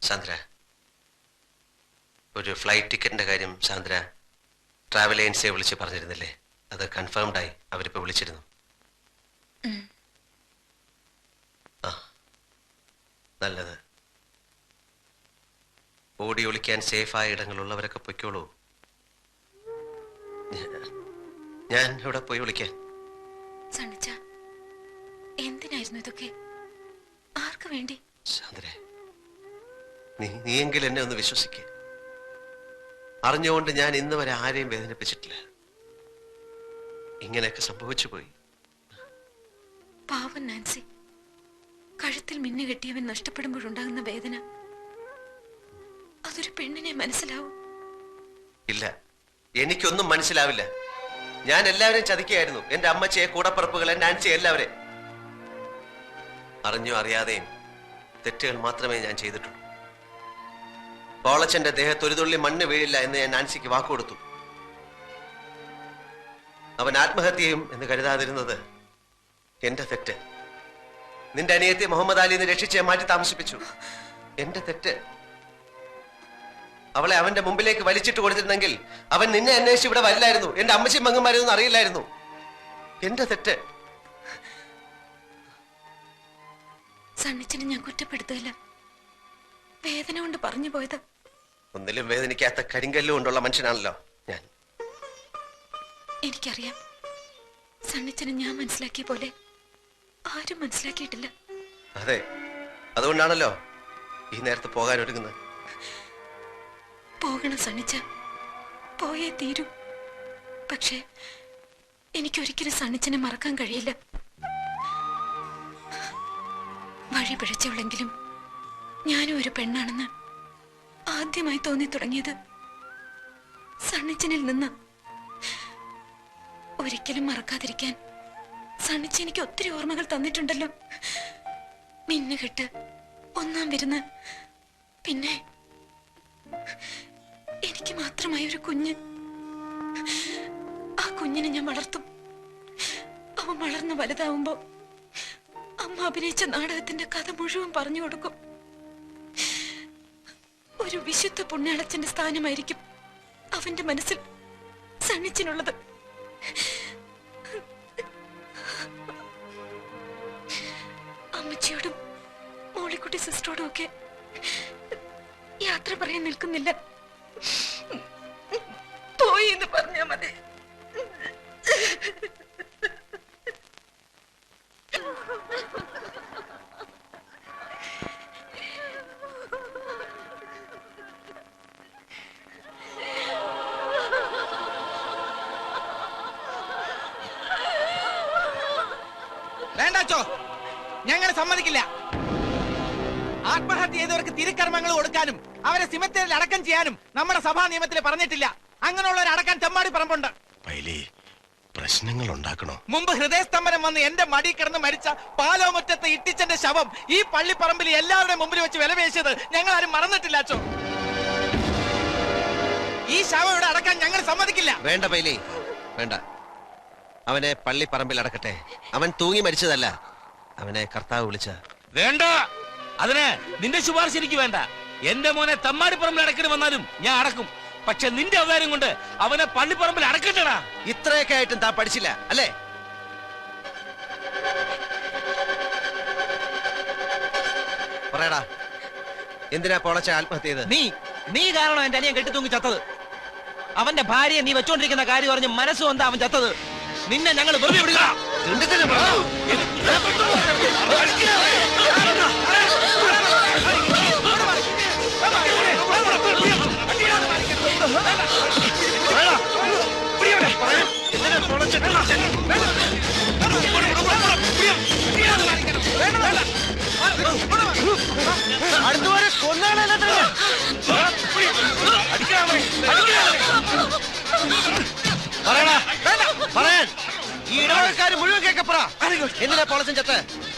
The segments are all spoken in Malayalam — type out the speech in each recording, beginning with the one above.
സാന്ദ്ര, ഒരു ഫ്ലൈറ്റ് ടിക്കറ്റിന്റെ കാര്യം സാന്ദ്ര ട്രാവൽ ഏജൻസിയെ വിളിച്ച് പറഞ്ഞിരുന്നില്ലേ? അത് കൺഫേംഡ് ആയി. അവരിപ്പോ വിളിച്ചിരുന്നു. ആ, നല്ലത്. ഓടി ഒളിക്കാൻ സേഫായ ഇടങ്ങളുള്ളവരൊക്കെ പൊയ്ക്കോളൂ. ഞാൻ ഇവിടെ പോയി വിളിക്കാൻ. എന്തിനായിരുന്നു ഇതൊക്കെ? ആർക്ക് വേണ്ടി? സാന്ദ്രേ, നീയെങ്കിലും എന്നെ ഒന്ന് വിശ്വസിക്ക. അറിഞ്ഞുകൊണ്ട് ഞാൻ ഇന്ന് വരെ ആരെയും വേദനിപ്പിച്ചിട്ടില്ല. ഇങ്ങനെയൊക്കെ സംഭവിച്ചു പോയി. പാവം നാൻസി, കഴുത്തിൽ മിന്നു കെട്ടിയവൻ നഷ്ടപ്പെടുമ്പോഴുണ്ടാകുന്ന വേദന അതൊരു പെണ്ണിനെ മനസ്സിലാവും? ഇല്ല, എനിക്കൊന്നും മനസ്സിലാവില്ല. ഞാൻ എല്ലാവരെയും ചതിക്കുകയായിരുന്നു. എന്റെ അമ്മച്ചിയെ, കൂടപ്പറപ്പുകളെ, നാൻസി, എല്ലാവരെയും. അറിഞ്ഞോ അറിയാതെയും തെറ്റുകൾ മാത്രമേ ഞാൻ ചെയ്തിട്ടുള്ളൂ. പോളച്ചന്റെ ദേഹത്ത് ഒരു തുള്ളി മണ്ണ് വീഴില്ല എന്ന് ഞാൻ നാൻസിക്ക് വാക്കുകൊടുത്തു. അവൻ ആത്മഹത്യയും എന്ന് കരുതാതിരുന്നത് എന്റെ തെറ്റ്. നിന്റെ അനിയത്തി മുഹമ്മദ് അലിന്ന് രക്ഷിച്ച് മാറ്റി താമസിപ്പിച്ചു. എന്റെ തെറ്റ്. അവളെ അവന്റെ മുമ്പിലേക്ക് വലിച്ചിട്ട് കൊടുത്തിരുന്നെങ്കിൽ അവൻ നിന്നെ അന്വേഷിച്ച് ഇവിടെ വരില്ലായിരുന്നു. എന്റെ അമ്മച്ചി മങ്ങന്മാരൊന്നും അറിയില്ലായിരുന്നു. എന്റെ തെറ്റ്. സണ്ണിച്ചിനെ ഞാൻ കുറ്റപ്പെടുത്തില്ല, വേദന കൊണ്ട് പറഞ്ഞു പോയത്. ഒന്നിലും വേദനിക്കാത്ത കരിങ്കല്ല് കൊണ്ടുള്ള മനുഷ്യനാണല്ലോ ഞാൻ. എനിക്കറിയാം, സണ്ണിച്ചനെ ഞാൻ മനസ്സിലാക്കിയ പോലെ ആരും മനസ്സിലാക്കിയിട്ടില്ല. അതെ, അതുകൊണ്ടാണല്ലോ ഈ നേരത്ത് പോകാൻ ഒരുങ്ങുന്നത്. പോകണം സണ്ണിച്ച, പോയേ തീരൂ. പക്ഷേ എനിക്കൊരിക്കലും സണ്ണിച്ചനെ മറക്കാൻ കഴിയില്ല. വഴി പിഴച്ചവളെങ്കിലും ഞാനും ഒരു പെണ്ണാണെന്ന് ആദ്യമായി തോന്നി തുടങ്ങിയത് സണ്ണിച്ചനിൽ നിന്ന്. ഒരിക്കലും മറക്കാതിരിക്കാൻ സണ്ണിച്ച എനിക്ക് ഒത്തിരി ഓർമ്മകൾ തന്നിട്ടുണ്ടല്ലോ. മിന്നുകെട്ട്, ഒന്നാം വിരുന്ന്, പിന്നെ എനിക്ക് മാത്രമായ ഒരു കുഞ്ഞ്. ആ കുഞ്ഞിനെ ഞാൻ വളർത്തും. അവൻ വളർന്ന് വലുതാവുമ്പോ അമ്മ അഭിനയിച്ച നാടകത്തിന്റെ കഥ മുഴുവൻ പറഞ്ഞു കൊടുക്കും. ഒരു വിശുദ്ധ പുണ്യാളച്ചന്റെ സ്ഥാനമായിരിക്കും അവന്റെ മനസ്സിൽ സണ്ണിച്ചിനുള്ളത്. അമ്മച്ചിയോടും മോളിക്കുട്ടി സിസ്റ്ററോടും ഒക്കെ യാത്ര പറയാൻ നിൽക്കുന്നില്ല. പോയി എന്ന് പറഞ്ഞാ മതി. വേണ്ടാച്ചോ, ഞങ്ങൾ സമ്മതിക്കില്ല. ആത്മഹത്യ ചെയ്തവർക്ക് തിരുക്കർമ്മങ്ങൾ കൊടുക്കാനും അവരെ സിമത്തേരിൽ അടക്കം ചെയ്യാനും നമ്മുടെ സഭാ നിയമത്തിൽ പറഞ്ഞിട്ടില്ല. അങ്ങനെയുള്ളവരെ അടക്കാൻ തെമ്മാടി പറമ്പുണ്ട്. പ്രശ്നങ്ങൾ ഉണ്ടാക്കണോ? മുമ്പ് ഹൃദയസ്തംഭനം വന്ന് എന്റെ മടി കിടന്ന് മരിച്ച പാലോമുറ്റത്തെ ഇട്ടിച്ചന്റെ ശവം ഈ പള്ളിപ്പറമ്പിൽ എല്ലാവരുടെ മുമ്പിൽ വെച്ച് വിലപേശിയത് ഞങ്ങൾ ആരും മറന്നിട്ടില്ല. അച്ചോ, ഈ ശവം ഇവിടെ അടക്കാൻ ഞങ്ങൾ സമ്മതിക്കില്ല. വേണ്ട പൈലി, വേണ്ട. അവനെ പള്ളിപ്പറമ്പിൽ അടക്കട്ടെ. അവൻ തൂങ്ങി മരിച്ചതല്ല, അവനെ കർത്താവ് വിളിച്ച. വേണ്ട, അതിന് നിന്റെ ശുപാർശ എനിക്ക് വേണ്ട. എന്റെ മോനെ തമ്മാടിപ്പറമ്പിൽ അടക്കണ വന്നാലും ഞാൻ അടക്കും. പക്ഷെ നിന്റെ അവതാരം കൊണ്ട് അവനെ പള്ളിപ്പറമ്പിൽ അടക്കണ്ടടാ. ഇത്രയൊക്കെ ആയിട്ടും താൻ പഠിച്ചില്ല അല്ലേ? പറയടാ, എന്തിനാ പോളച്ച ആത്മഹത്യ ചെയ്തത്? നീ കാരണം എന്റെ അനിയൻ കെട്ടിത്തൂങ്ങി ചത്തത്. അവന്റെ ഭാര്യയെ നീ വെച്ചോണ്ടിരിക്കുന്ന കാര്യം പറഞ്ഞ് മനസ്സുകൊണ്ടാ അവൻ ചത്തത്. നിന്നെ ഞങ്ങൾ വെറുതെ വിടുക. അടുത്തുവരെ കൊന്നാളെ പറയാൻ ഈ ഇടവകക്കാര് മുഴുവൻ കേക്കപ്പറ. എന്തിനാ പൊളച്ചൻ ചത്ത്?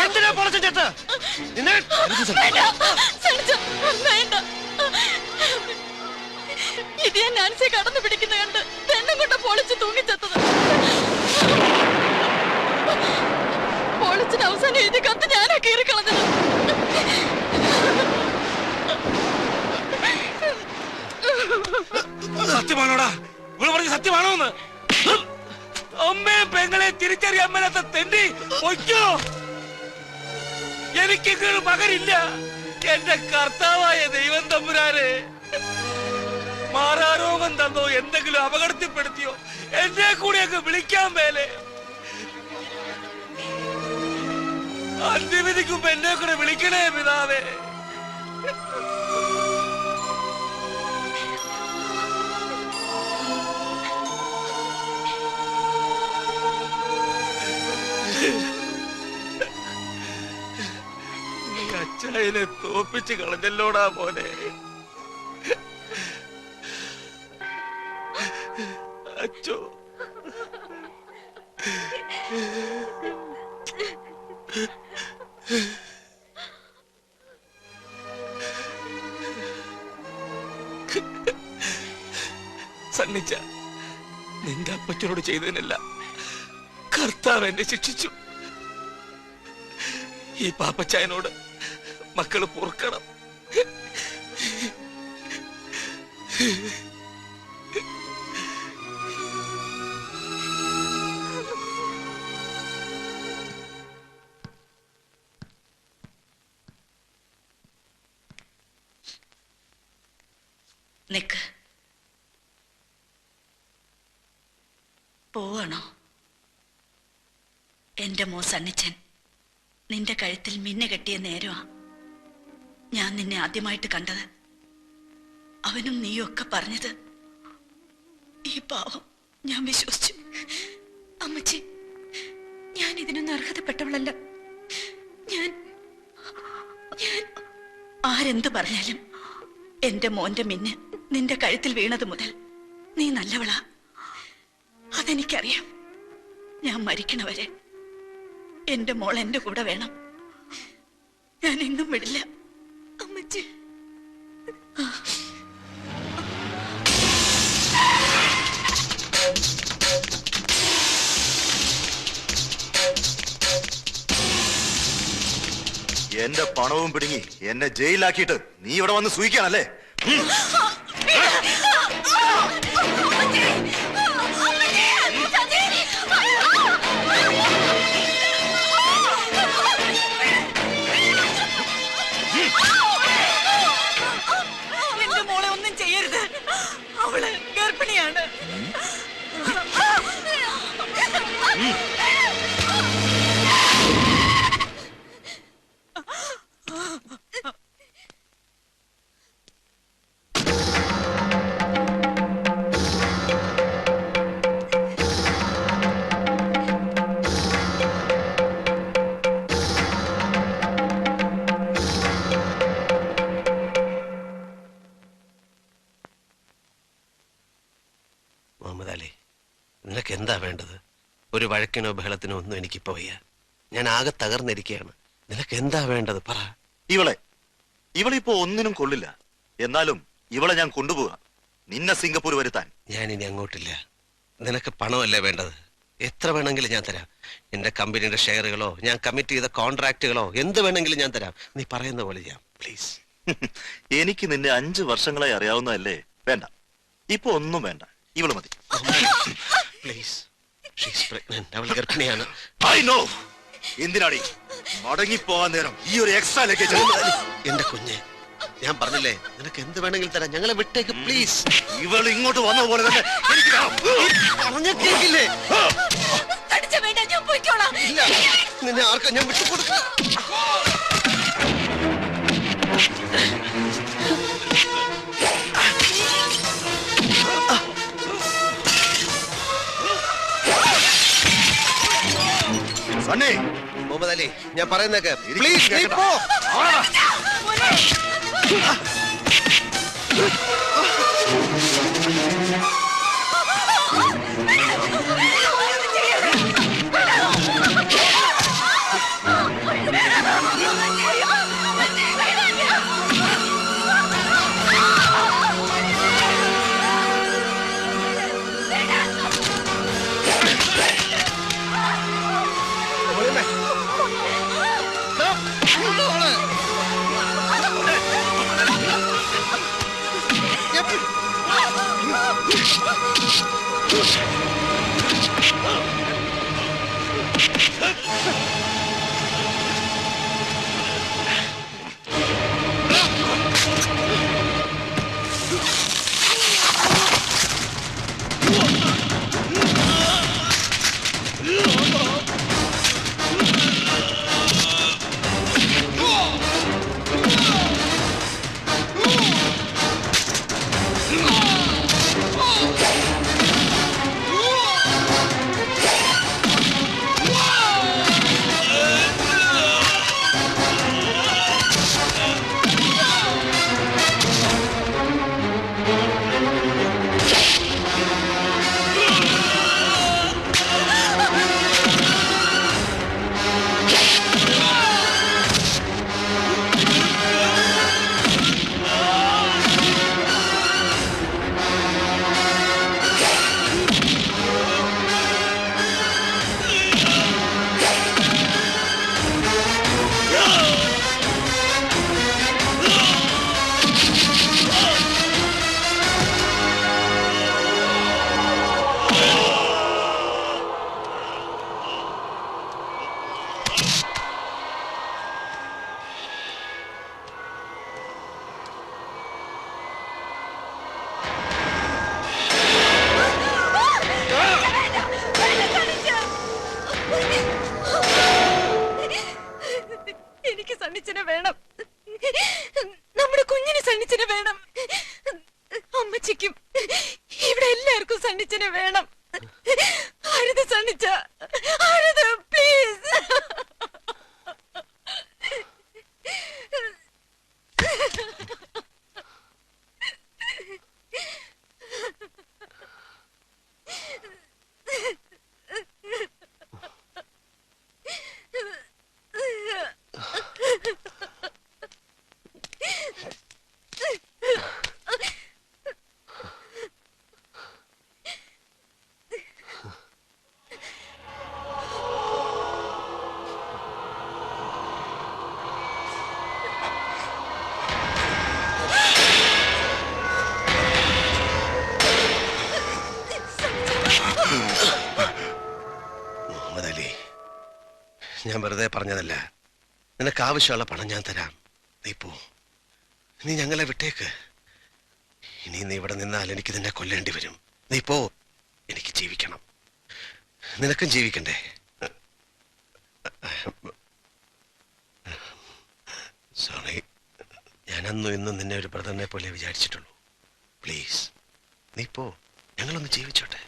എന്തിനാ പൊളച്ചൻ ചത്ത്? ഇത് ഞാൻ നാൻസിയെ കടന്നു പിടിക്കുന്ന കണ്ട് പെണ്ണും കൊണ്ട് പൊളിച്ച് തൂങ്ങിച്ചെത്തത്. പൊളിച്ചിന് അവസാനം എഴുതി കത്ത് ഞാനാ കീറിക്കളഞ്ഞത്. പൊയ്ക്കോ. എനിക്കൊരു മകനില്ല. എന്റെ കർത്താവായ ദൈവം തമ്പുരാനെ, മാറാരോഗം തന്നോ, എന്തെങ്കിലും അപകടത്തിൽപ്പെടുത്തിയോ, എന്നെ കൂടി അങ്ങ് വിളിക്കാൻ മേലെ. അന്ത്യവിധിക്കുമ്പോ എന്നെ കൂടെ വിളിക്കണേ പിതാവേ. അച്ചായനെ തോപ്പിച്ച് കളഞ്ഞല്ലോടാ മോനെ. അച്ചോ, സണ്ണിച്ച, നിന്റെ അപ്പച്ചനോട് ചെയ്തതിനല്ല കർത്താവ് എന്നെ ശിക്ഷിച്ചു. ഈ പാപ്പച്ചായനോട് മക്കള് പൊറുക്കണം. നിക്ക്. പോവാണോ? എന്റെ മോ സണ്ണിച്ചൻ നിന്റെ കഴുത്തിൽ മിന്നു കെട്ടിയ നേരമാ ഞാൻ നിന്നെ ആദ്യമായിട്ട് കണ്ടത്. അവനും നീയും ഒക്കെ പറഞ്ഞത് ഈ പാവം ഞാൻ വിശ്വസിച്ചു. അമ്മച്ചി, ഞാൻ ഇതിനൊന്നും അർഹതപ്പെട്ടവളല്ല. ഞാൻ ആരെന്ത് പറഞ്ഞാലും എന്റെ മോന്റെ മിന്ന് നിന്റെ കഴുത്തിൽ വീണത് മുതൽ നീ നല്ലവളാ. അതെനിക്കറിയാം. ഞാൻ മരിക്കണവരെ എന്റെ മോൾ എന്റെ കൂടെ വേണം. ഞാൻ എങ്ങും വിടില്ല അമ്മച്ചി. എന്റെ പണവും പിടുങ്ങി എന്നെ ജയിലാക്കിയിട്ട് നീ ഇവിടെ വന്ന് സൂയിക്കാണല്ലേ? എന്റെ മോളെ ഒന്നും ചെയ്യരുത്. അവള് ഗർഭിണിയാണ്. മുഹമ്മദ് അലി, നിനക്ക് എന്താ വേണ്ടത്? ഒരു വഴക്കിനോ ബഹളത്തിനോ ഒന്നും എനിക്കിപ്പോ വയ്യ. ഞാൻ ആകെ തകർന്നിരിക്കുകയാണ്. നിനക്ക് എന്താ വേണ്ടത്? പറ. ഇവളിപ്പോ ഒന്നിനും കൊള്ളില്ല. എന്നാലും ഇവളെ ഞാൻ കൊണ്ടുപോകാം, നിന്നെ സിംഗപ്പൂർ വരുത്താൻ. ഞാൻ ഇനി അങ്ങോട്ടില്ല. നിനക്ക് പണമല്ലേ വേണ്ടത്? എത്ര വേണമെങ്കിലും ഞാൻ തരാം. എന്റെ കമ്പനിയുടെ ഷെയറുകളോ ഞാൻ കമ്മിറ്റ് ചെയ്ത കോൺട്രാക്റ്റുകളോ എന്ത് വേണമെങ്കിലും ഞാൻ തരാം. നീ പറയുന്ന പോലെ ചെയ്യാം, പ്ലീസ്. എനിക്ക് നിന്നെ 5 വർഷങ്ങളായി അറിയാവുന്നതല്ലേ? വേണ്ട, ഇപ്പൊ ഒന്നും വേണ്ട. ഇവള് മതി. പ്ലീസ്. അവൾ ഗർഭിണിയാണ്. I know. എന്തിനാടി മടങ്ങിപ്പോവാൻ നേരം ഈ ഒരു എക്സ്ട്രാ ലഗേജ്? എന്റെ കുഞ്ഞ്, ഞാൻ പറഞ്ഞില്ലേ നിനക്ക് എന്ത് വേണമെങ്കിലും തരാം. ഞങ്ങളെ വിട്ടേക്ക് പ്ലീസ്. ഇവൾ ഇങ്ങോട്ട് വന്ന പോലെ തന്നെ എനിക്ക് കേൾക്കില്ലേ? വേണ്ട, ഞാൻ പോയിക്കോളാം. ഇല്ല, നിന്നെ ആർക്കാ ഞാൻ വിട്ടുകൊടുക്കുക? സണ്ണി, മുഹമ്മദ് അലി, ഞാൻ പറയുന്നേക്ക് പ്ലീസ്. എനിക്ക് സണ്ണിച്ചനെ വേണം. നമ്മുടെ കുഞ്ഞിന് സണ്ണിച്ചനെ വേണം. അമ്മച്ചിക്കും ഇവിടെ എല്ലാവർക്കും സണ്ണിച്ചനെ വേണം. അരുത് സണ്ണിച്ച, അരുത് പ്ലീസ്. ഞാൻ വെറുതെ പറഞ്ഞതല്ല. നിനക്ക് ആവശ്യമുള്ള പണം ഞാൻ തരാം. നീ പോ. നീ ഞങ്ങളെ വിട്ടേക്ക്. ഇനി നീ ഇവിടെ നിന്നാൽ എനിക്ക് നിന്നെ കൊല്ലേണ്ടി വരും. നീ പോ. എനിക്ക് ജീവിക്കണം. നിനക്കും ജീവിക്കണ്ടേ? സോറി, ഞാൻ അന്നും ഇന്നും നിന്നെ ഒരു ബ്രദറിനെ പോലെ വിചാരിച്ചിട്ടുള്ളൂ. പ്ലീസ് നീ പോ. ഞങ്ങളൊന്ന് ജീവിച്ചോട്ടെ.